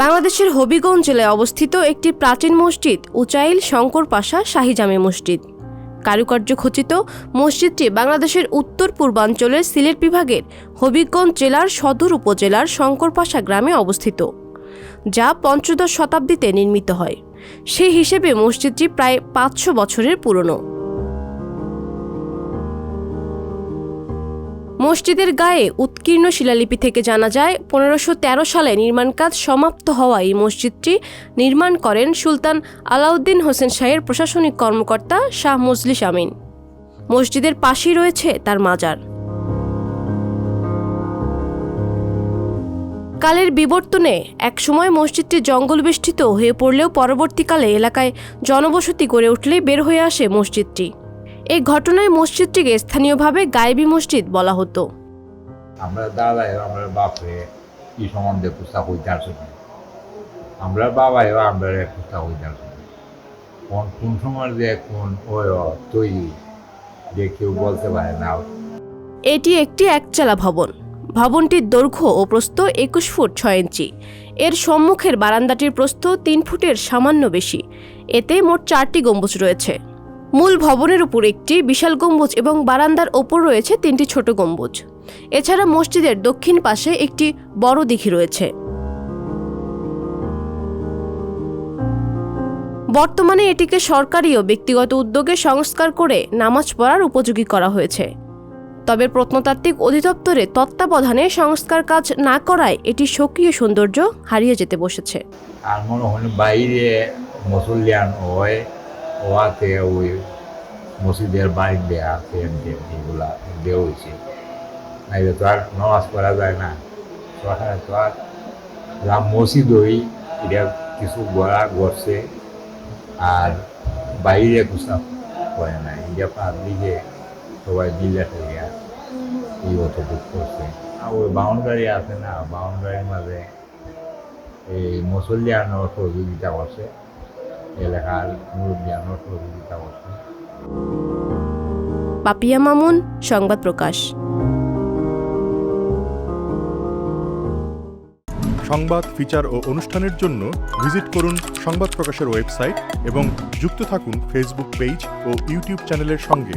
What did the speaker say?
বাংলাদেশের হবিগঞ্জ জেলায় অবস্থিত একটি প্রাচীন মসজিদ উচাইল শঙ্কর পাশা শাহী জামে মসজিদ। কারুকার্য খচিত মসজিদটি বাংলাদেশের উত্তর পূর্বাঞ্চলের সিলেট বিভাগের হবিগঞ্জ জেলার সদর উপজেলার শঙ্করপাশা গ্রামে অবস্থিত, যা পঞ্চদশ শতাব্দীতে নির্মিত হয়। সেই হিসেবে মসজিদটি প্রায় 500 বছরের পুরনো। মসজিদের গায়ে উৎকীর্ণ শিলালিপি থেকে জানা যায় 1513 সালে নির্মাণ কাজ সমাপ্ত হওয়া এই মসজিদটি নির্মাণ করেন সুলতান আলাউদ্দিন হোসেন শাহের প্রশাসনিক কর্মকর্তা শাহ মজলিস আমিন। মসজিদের পাশেই রয়েছে তার মাজার। কালের বিবর্তনে একসময় মসজিদটি জঙ্গলবেষ্টিত হয়ে পড়লেও পরবর্তীকালে এলাকায় জনবসতি গড়ে উঠলেই বের হয়ে আসে মসজিদটি। এই ঘটনায় মসজিদটিকে স্থানীয়ভাবে গায়েবী মসজিদ বলা হতো। আমরা দাদা আমরা বাপরে কি সম্বন্ধে পুস্তক হইতে আসবে, আমরা বাবাই আমরা পুস্তক হইতে আসবে, কোন সময় যে কোন ওই তৈরি যে কেউ বলতে পারে না। এটি একটি একচালা ভবন। ভবনটির দৈর্ঘ্য ও প্রস্থ 21 ফুট 6 ইঞ্চি। এর সম্মুখের বারান্দাটির প্রস্থ 3 ফুটের সামান্য বেশি। এতে মোট 4টি গম্বুজ রয়েছে। মূল ভবনের উপর একটি বিশাল গম্বুজ এবং বারান্দার ওপর রয়েছে 3টি ছোট গম্বুজ। এছাড়া মসজিদের দক্ষিণ পাশে একটি বড় দিঘি রয়েছে। বর্তমানে এটিকে সরকারি ও ব্যক্তিগত উদ্যোগে সংস্কার করে নামাজ পড়ার উপযোগী করা হয়েছে। তবে প্রত্নতাত্ত্বিক অধিদপ্তরে তত্ত্বাবধানে সংস্কার কাজ না করায় এটি স্বকীয় সৌন্দর্য হারিয়ে যেতে বসেছে। আর মনে হয় বাইরে মুসলিয়ান হয় ওয়াতে ওই মসজিদের বাড়ি দেয়া আছে এগুলা দেওয়া হয়েছে, নাইলে তো আর নামাজ পড়া যায় না। সরকার তো আর মসজিদ ওই এটা কিছু গড়া গড়ছে আর বাইরে কুসা করে না, এটা পাবলিকে সবাই দিল্লা থেকে এই অতটুক করছে। আর ওই বাউন্ডারি আছে না, বাউন্ডারির মাঝে এই মুসলিয়ানও সহযোগিতা করছে, এলাকার মুরব্বিয়ানও সহযোগিতা করছে। পাপিয়া মামুন, সংবাদ প্রকাশ। সংবাদ, ফিচার ও অনুষ্ঠানের জন্য ভিজিট করুন সংবাদ প্রকাশের ওয়েবসাইট এবং যুক্ত থাকুন ফেসবুক পেজ ও ইউটিউব চ্যানেলের সঙ্গে।